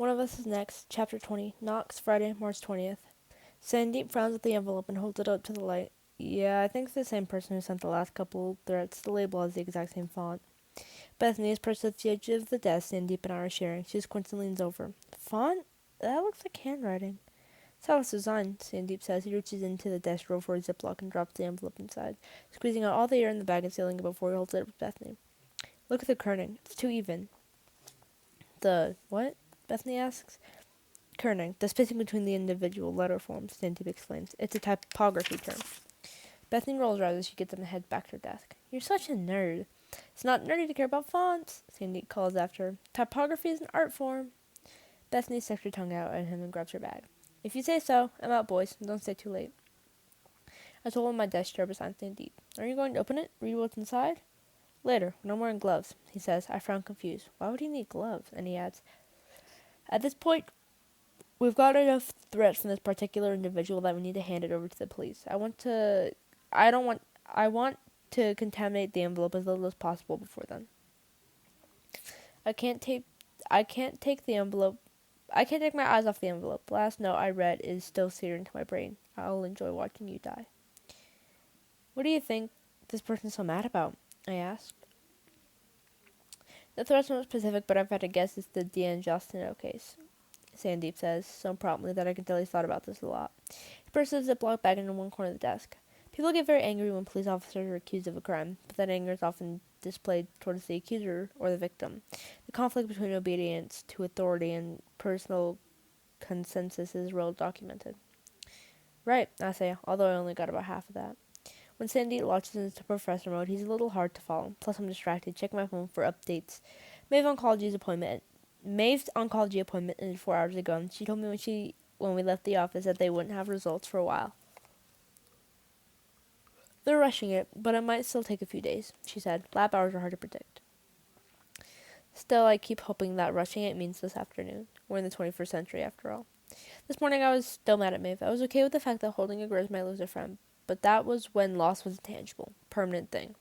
One of Us is Next, Chapter 20, Knox, Friday, March 20th. Sandeep frowns at the envelope and holds it up to the light. Yeah, I think it's the same person who sent the last couple threats. The label has the exact same font. Bethany is perched at the edge of the desk Sandeep and I are sharing. She squints and leans over. Font? That looks like handwriting. That's how it's designed, Sandeep says. He reaches into the desk drawer for a Ziploc and drops the envelope inside, squeezing out all the air in the bag and sealing it before he holds it up to Bethany. Look at the kerning. It's too even. The what? Bethany asks. Kerning, the spacing between the individual letter forms, Sandeep explains. It's a typography term. Bethany rolls her eyes as she gets on the head back to her desk. You're such a nerd. It's not nerdy to care about fonts, Sandeep calls after her. Typography is an art form. Bethany sticks her tongue out at him and grabs her bag. If you say so, I'm out, boys. Don't stay too late. I told him my desk chair beside Sandeep. Are you going to open it? Read what's inside? Later, when I'm wearing gloves, he says. I frown confused. Why would he need gloves? And he adds, at this point, we've got enough threats from this particular individual that we need to hand it over to the police. I want to contaminate the envelope as little as possible before then. I can't take my eyes off the envelope. Last note I read is still seared into my brain. I'll enjoy watching you die. What do you think this person's so mad about? I asked. The threat's not specific, but I've had to guess it's the D'Angelo case, Sandeep says, so promptly that I can tell he's thought about this a lot. He pushes a Ziploc bag into one corner of the desk. People get very angry when police officers are accused of a crime, but that anger is often displayed towards the accuser or the victim. The conflict between obedience to authority and personal consensus is well documented. Right, I say, although I only got about half of that. When Sandeep launches into professor mode, he's a little hard to follow. Plus, I'm distracted, checking my phone for updates. Maeve's oncology appointment ended 4 hours ago, and she told me when we left the office that they wouldn't have results for a while. They're rushing it, but it might still take a few days, she said. Lab hours are hard to predict. Still, I keep hoping that rushing it means this afternoon. We're in the 21st century, after all. This morning, I was still mad at Maeve. I was okay with the fact that holding a grudge might lose a friend, but that was when loss was a tangible, permanent thing.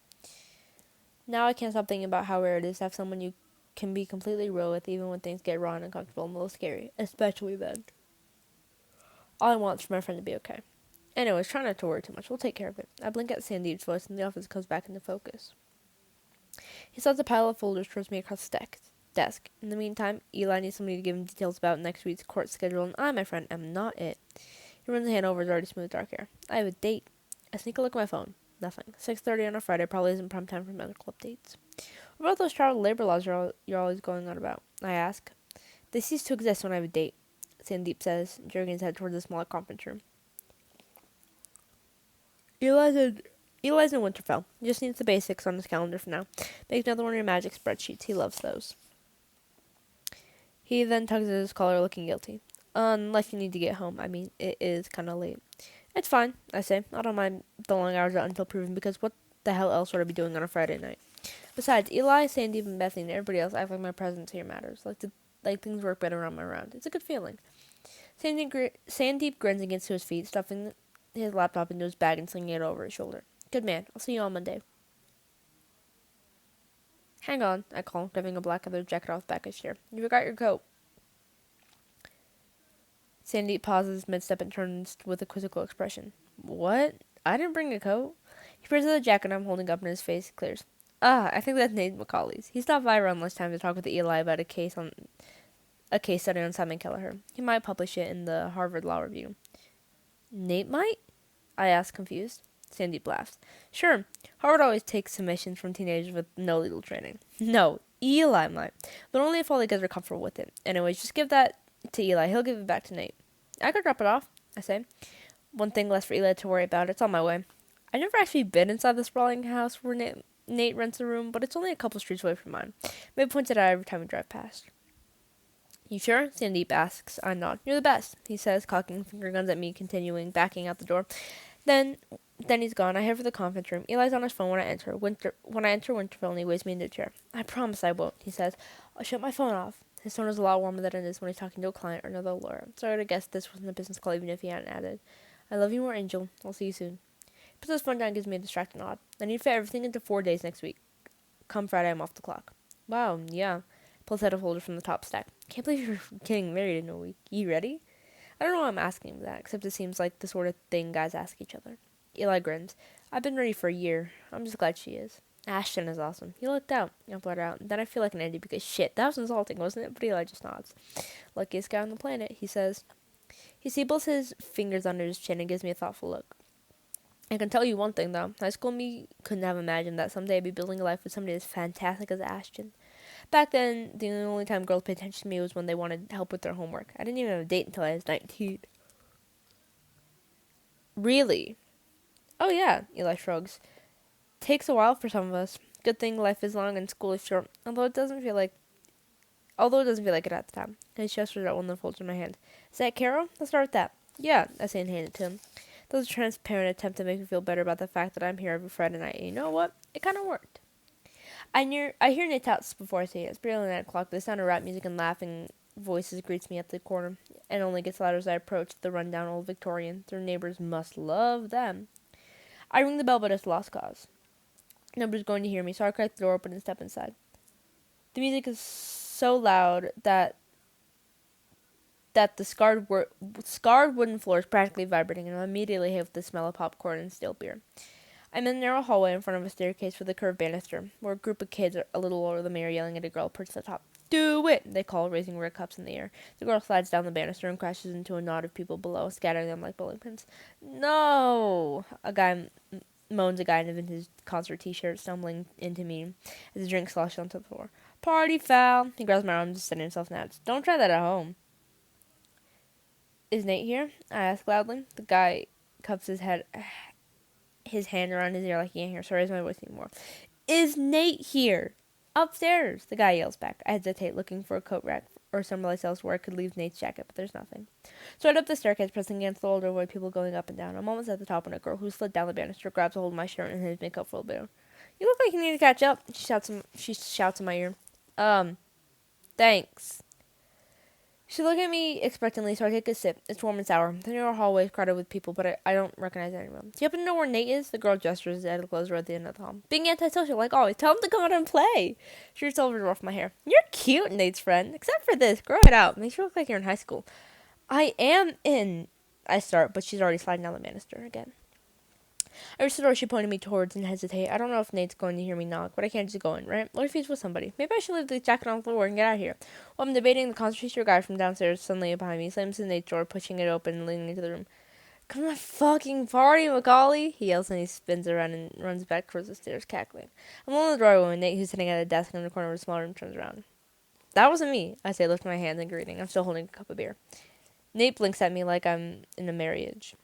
Now I can't stop thinking about how rare it is to have someone you can be completely real with, even when things get raw and uncomfortable and a little scary, especially then. All I want is for my friend to be okay. Anyways, try not to worry too much. We'll take care of it. I blink at Sandeep's voice, and the office comes back into focus. He sends a pile of folders towards me across the desk. In the meantime, Eli needs somebody to give him details about next week's court schedule, and I, my friend, am not it. He runs a hand over his already smooth dark hair. I have a date. I sneak a look at my phone. Nothing. 6:30 on a Friday probably isn't prime time for medical updates. What about those child labor laws you're always going on about? I ask. They cease to exist when I have a date, Sandeep says, jerking his head towards the smaller conference room. Eli's in Winterfell. He just needs the basics on his calendar for now. Make another one of your magic spreadsheets. He loves those. He then tugs at his collar, looking guilty. Unless you need to get home. I mean, it is kind of late. It's fine, I say. I don't mind the long hours out until proven, because what the hell else would I be doing on a Friday night? Besides, Eli, Sandeep, and Bethany, and everybody else act like my presence here matters. Like things work better on my round. It's a good feeling. Sandeep grins and gets to his feet, stuffing his laptop into his bag and slinging it over his shoulder. Good man. I'll see you on Monday. Hang on, I call, grabbing a black leather jacket off the back of his chair. You forgot your coat. Sandeep pauses mid-step and turns with a quizzical expression. What? I didn't bring a coat. He presses the jacket I'm holding up and his face clears. I think that's Nate Macaulay's. He stopped by around lunchtime to talk with Eli about a case study on Simon Kelleher. He might publish it in the Harvard Law Review. Nate might? I ask, confused. Sandeep laughs. Sure, Harvard always takes submissions from teenagers with no legal training. No, Eli might, but only if all the kids are comfortable with it. Anyways, just give that to Eli. He'll give it back to Nate. I could drop it off, I say. One thing less for Eli to worry about. It's on my way. I've never actually been inside the sprawling house where Nate rents a room, but it's only a couple streets away from mine. Maybe points it out every time we drive past. You sure? Sandeep asks. I nod. You're the best, he says, cocking finger guns at me, backing out the door. Then he's gone. I head for the conference room. Eli's on his phone when I enter. Winterfell, and he waves me into a chair. I promise I won't, he says. I'll shut my phone off. His tone is a lot warmer than it is when he's talking to a client or another lawyer. Sorry to guess this wasn't a business call, even if he hadn't added. I love you more, Angel. I'll see you soon. He puts his phone down and gives me a distracted nod. I need to fit everything into 4 days next week. Come Friday, I'm off the clock. Wow, yeah. pulls out a folder from the top stack. Can't believe you're getting married in a week. You ready? I don't know why I'm asking him that, except it seems like the sort of thing guys ask each other. Eli grins. I've been ready for a year. I'm just glad she is. Ashton is awesome. He looked out. I blurt out. Then I feel like an idiot because shit, that was insulting, wasn't it? But Eli just nods. Luckiest guy on the planet, he says. He stables his fingers under his chin and gives me a thoughtful look. I can tell you one thing, though. High school me couldn't have imagined that someday I'd be building a life with somebody as fantastic as Ashton. Back then, the only time girls paid attention to me was when they wanted help with their homework. I didn't even have a date until I was 19. Really? Oh yeah, Eli shrugs. Takes a while for some of us. Good thing life is long and school is short, although it doesn't feel like it at the time. His gestures at one of the folds in my hand. Is that Carol? Let's start with that. Yeah, I say and hand it to him. That was a transparent attempt to make me feel better about the fact that I'm here every Friday night. And you know what? It kind of worked. I hear Nate's house before I say it. It's barely 9 o'clock. The sound of rap music and laughing voices greets me at the corner, and only gets louder as I approach the rundown old Victorian. Their neighbors must love them. I ring the bell, but it's lost cause. Nobody's going to hear me, so I crack the door open and step inside. The music is so loud that the scarred wooden floor is practically vibrating, and I'm immediately hit with the smell of popcorn and stale beer. I'm in a narrow hallway in front of a staircase with a curved banister, where a group of kids a little older than me are yelling at a girl perched at the top. Do it! They call, raising red cups in the air. The girl slides down the banister and crashes into a knot of people below, scattering them like bowling pins. No! Moans a guy in a vintage concert t-shirt, stumbling into me as a drink sloshes onto the floor. Party foul! He grabs my arm to steady himself and adds, don't try that at home. Is Nate here? I ask loudly. The guy cups his hand around his ear like he can't hear, so I raise my voice anymore. Is Nate here? Upstairs, the guy yells back. I hesitate, looking for a coat rack or someplace else where I could leave Nate's jacket, but there's nothing. So I head up the staircase, pressing against the wall to avoid people going up and down. I'm almost at the top when a girl who slid down the banister grabs a hold of my shirt and hands me a cupful of beer. You look like you need to catch up, she shouts in my ear. Thanks. She looked at me expectantly, so I take a sip. It's warm and sour. The narrow hallway is crowded with people, but I don't recognize anyone. Do you happen to know where Nate is? The girl gestures at a closer at the end of the hall. Being antisocial, like always. Tell him to come out and play. She reaches over to ruffle my hair. You're cute, Nate's friend. Except for this. Grow it out. Makes you look like you're in high school. I am in... I start, but she's already sliding down the banister again. I reach the door she pointed me towards and hesitate. I don't know if Nate's going to hear me knock, but I can't just go in, right? What if he's with somebody? Maybe I should leave the jacket on the floor and get out of here. While I'm debating, the constitutional guy from downstairs suddenly behind me slams in Nate's door, pushing it open and leaning into the room. Come to my fucking party, Macaulay! He yells and he spins around and runs back towards the stairs, cackling. I'm alone in the doorway when Nate, who's sitting at a desk in the corner of a small room, turns around. That wasn't me, I say, lifting my hands and greeting. I'm still holding a cup of beer. Nate blinks at me like I'm in a marriage.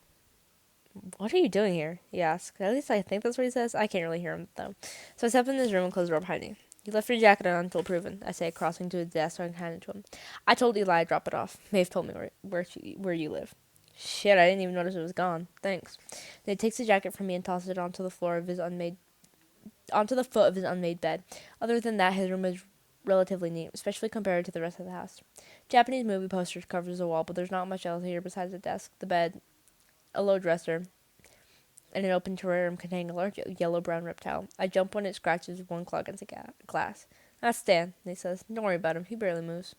What are you doing here? He asks. At least I think that's what he says. I can't really hear him, though. So I step in his room and close the door behind me. You left your jacket on until proven, I say, crossing to his desk so I can hand it to him. I told Eli I'd drop it off. Maeve told me where you live. Shit, I didn't even notice it was gone. Thanks. Then he takes the jacket from me and tosses it onto the foot of his unmade bed. Other than that, his room is relatively neat, especially compared to the rest of the house. Japanese movie posters covers the wall, but there's not much else here besides the desk, the bed, a low dresser, and an open terrarium containing a large yellow-brown reptile. I jump when it scratches one claw against a glass. That's Stan, he says. Don't worry about him. He barely moves.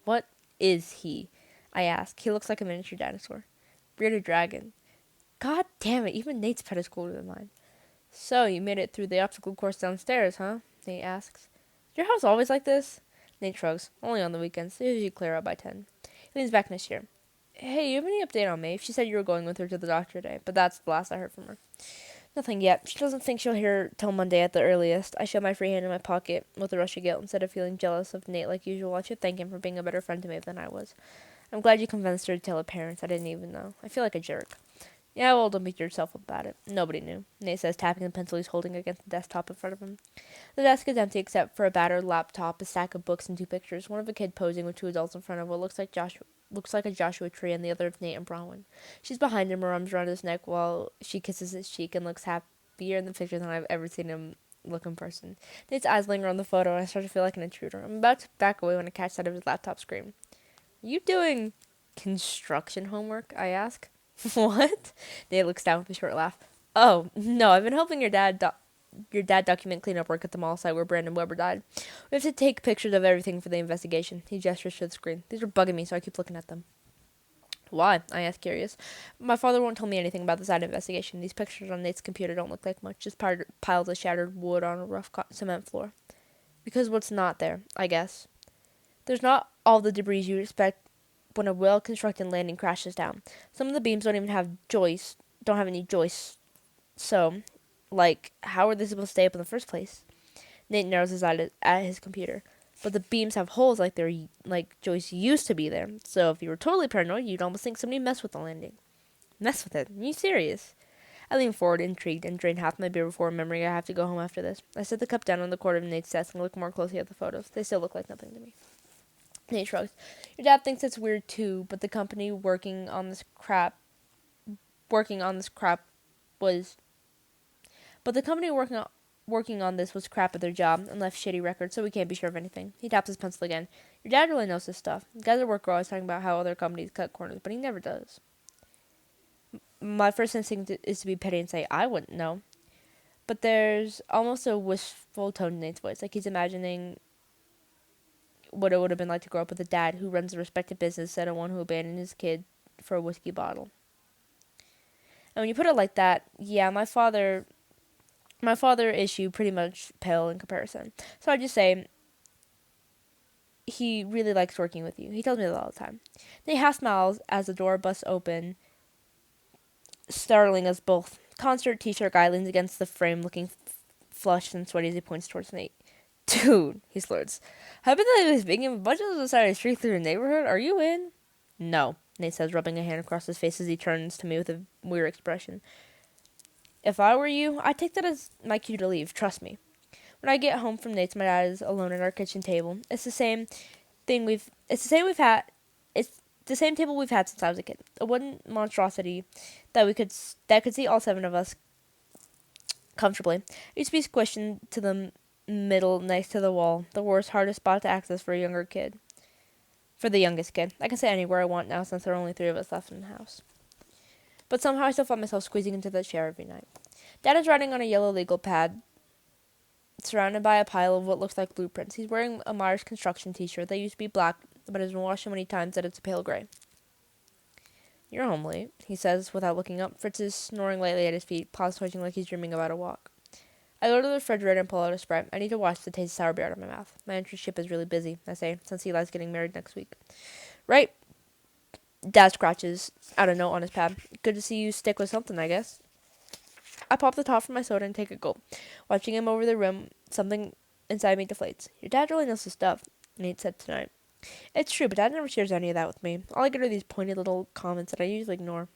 What is he? I ask. He looks like a miniature dinosaur. Bearded dragon. God damn it, even Nate's pet is cooler than mine. So, you made it through the obstacle course downstairs, huh? Nate asks. Is your house always like this? Nate shrugs. Only on the weekends. They usually clear out by 10. He leans back in his chair. Hey, you have any update on Maeve? She said you were going with her to the doctor today, but that's the last I heard from her. Nothing yet. She doesn't think she'll hear till Monday at the earliest. I show my free hand in my pocket with a rush of guilt. Instead of feeling jealous of Nate like usual, I should thank him for being a better friend to Maeve than I was. I'm glad you convinced her to tell her parents. I didn't even know. I feel like a jerk. Yeah, well, don't beat yourself up about it. Nobody knew, Nate says, tapping the pencil he's holding against the desktop in front of him. The desk is empty except for a battered laptop, a stack of books, and 2 pictures. One of a kid posing with 2 adults in front of what looks like a Joshua tree, and the other of Nate and Bronwyn. She's behind him, her arms around his neck while she kisses his cheek and looks happier in the picture than I've ever seen him look in person. Nate's eyes linger on the photo, and I start to feel like an intruder. I'm about to back away when I catch sight of his laptop screen. You doing construction homework? I ask. What? Nate looks down with a short laugh. Oh, no, I've been helping your dad your dad document cleanup work at the mall site where Brandon Weber died. We have to take pictures of everything for the investigation. He gestures to the screen. These are bugging me, so I keep looking at them. Why? I ask, curious. My father won't tell me anything about the side investigation. These pictures on Nate's computer don't look like much, just piles of shattered wood on a rough cement floor. Because what's not there, I guess. There's not all the debris you'd expect when a well-constructed landing crashes down. Some of the beams don't even have joists, don't have any joists. So, like, how are they supposed to stay up in the first place? Nate narrows his eye at his computer. But the beams have holes like joists used to be there. So if you were totally paranoid, you'd almost think somebody messed with the landing. Mess with it? Are you serious? I lean forward, intrigued, and drain half my beer before remembering I have to go home after this. I set the cup down on the corner of Nate's desk and look more closely at the photos. They still look like nothing to me. Nate shrugs. Your dad thinks it's weird too, but the company working on this crap was but the company working on this was crap at their job and left shitty records, so we can't be sure of anything. He taps his pencil again. Your dad really knows this stuff. Guys at work are always talking about how other companies cut corners, but he never does. My first instinct is to be petty and say, I wouldn't know. But there's almost a wistful tone in Nate's voice, like he's imagining what it would have been like to grow up with a dad who runs a respected business instead of one who abandoned his kid for a whiskey bottle. And when you put it like that, yeah, my father issue pretty much pale in comparison. So I just say he really likes working with you. He tells me that all the time. Nate half smiles as the door busts open, startling us both. Concert t-shirt guy leans against the frame looking flushed and sweaty as he points towards Nate. Dude, he slurs. Haven't they been speaking of bunches on the side of the street through the neighborhood? Are you in? No, Nate says, rubbing a hand across his face as he turns to me with a weird expression. If I were you, I'd take that as my cue to leave, trust me. When I get home from Nate's, my dad is alone at our kitchen table. It's the same table we've had since I was a kid. A wooden monstrosity that could see all seven of us comfortably. It used to be squished into the middle next to the wall, the worst, hardest spot to access for a younger kid. For the youngest kid. I can sit anywhere I want now since there are only 3 of us left in the house. But somehow I still find myself squeezing into that chair every night. Dad is writing on a yellow legal pad, surrounded by a pile of what looks like blueprints. He's wearing a Myers Construction t-shirt that used to be black, but has been washed so many times that it's a pale gray. You're home late, he says without looking up. Fritz is snoring lightly at his feet, paws twitching like he's dreaming about a walk. I go to the refrigerator and pull out a Sprite. I need to wash the taste of sour beer out of my mouth. My internship is really busy, I say, since Eli's getting married next week. Right? Dad scratches out a note on his pad. Good to see you stick with something, I guess. I pop the top from my soda and take a gulp. Watching him over the rim, something inside me deflates. Your dad really knows his stuff, Nate said tonight. It's true, but Dad never shares any of that with me. All I get are these pointed little comments that I usually ignore.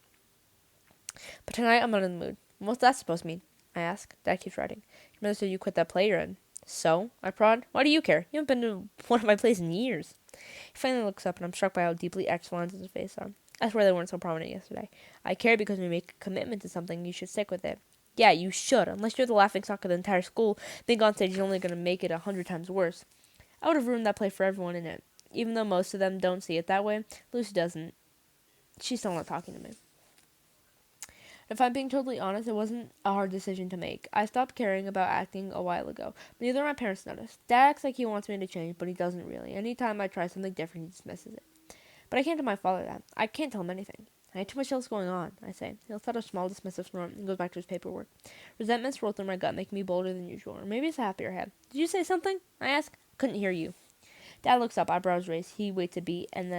But tonight I'm not in the mood. What's that supposed to mean? I ask. Dad keeps writing. Your mother said you quit that play you're in. So? I prod. Why do you care? You haven't been to one of my plays in years. He finally looks up, and I'm struck by how deeply etched lines his face are. I swear they weren't so prominent yesterday. I care because when you make a commitment to something, you should stick with it. Yeah, you should. Unless you're the laughingstock of the entire school, being on stage is only going to make it 100 times worse. I would have ruined that play for everyone in it. Even though most of them don't see it that way, Lucy doesn't. She's still not talking to me. If I'm being totally honest, it wasn't a hard decision to make. I stopped caring about acting a while ago. Neither of my parents noticed. Dad acts like he wants me to change, but he doesn't really. Anytime I try something different, he dismisses it. But I can't tell my father that. I can't tell him anything. I had too much else going on, I say. He lets out a small, dismissive snort and goes back to his paperwork. Resentments roll through my gut, making me bolder than usual. Or maybe it's a happier head. Did you say something? I ask. Couldn't hear you. Dad looks up, eyebrows raised. He waits a beat, and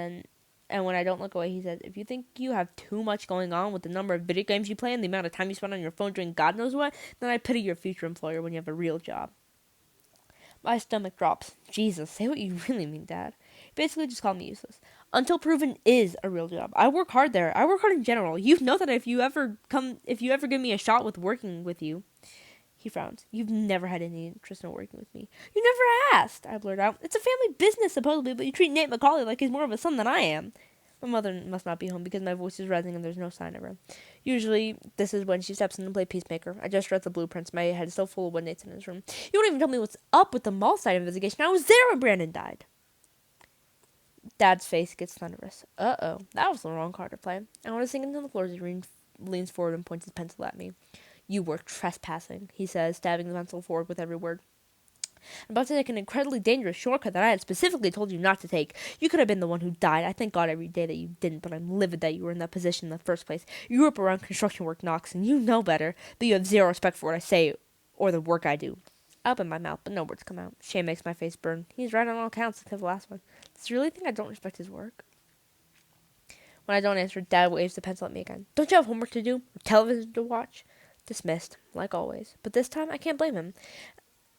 when I don't look away, he says, if you think you have too much going on with the number of video games you play and the amount of time you spend on your phone doing God knows what, then I pity your future employer when you have a real job. My stomach drops. Jesus, say what you really mean, Dad. He basically just called me useless. Until proven is a real job. I work hard there. I work hard in general. You know that if you ever give me a shot with working with you. He frowns. You've never had any interest in working with me. You never asked, I blurt out. It's a family business, supposedly, but you treat Nate Macaulay like he's more of a son than I am. My mother must not be home because my voice is rising and there's no sign of her. Usually, this is when she steps in to play peacemaker. I just read the blueprints. My head is so full of what Nate's in his room. You don't even tell me what's up with the mall site investigation. I was there when Brandon died. Dad's face gets thunderous. Uh-oh. That was the wrong card to play. I want to sink into the floor as he leans forward and points his pencil at me. You were trespassing, he says, stabbing the pencil forward with every word. I'm about to take an incredibly dangerous shortcut that I had specifically told you not to take. You could have been the one who died. I thank God every day that you didn't, but I'm livid that you were in that position in the first place. You grew up around construction work, Knox, and you know better, but you have zero respect for what I say or the work I do. I open my mouth, but no words come out. Shame makes my face burn. He's right on all counts, except the last one. Does he really think I don't respect his work? When I don't answer, Dad waves the pencil at me again. Don't you have homework to do? Or television to watch? Dismissed, like always. But this time, I can't blame him.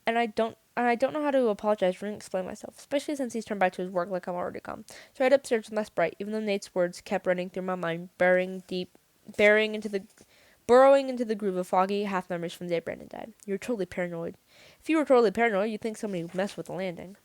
And I don't know how to apologize or explain myself, especially since he's turned back to his work like I'm already gone. So I head upstairs with my Sprite, even though Nate's words kept running through my mind, burrowing into the groove of foggy half memories from the day Brandon died. You're totally paranoid. If you were totally paranoid, you'd think somebody messed with the landing.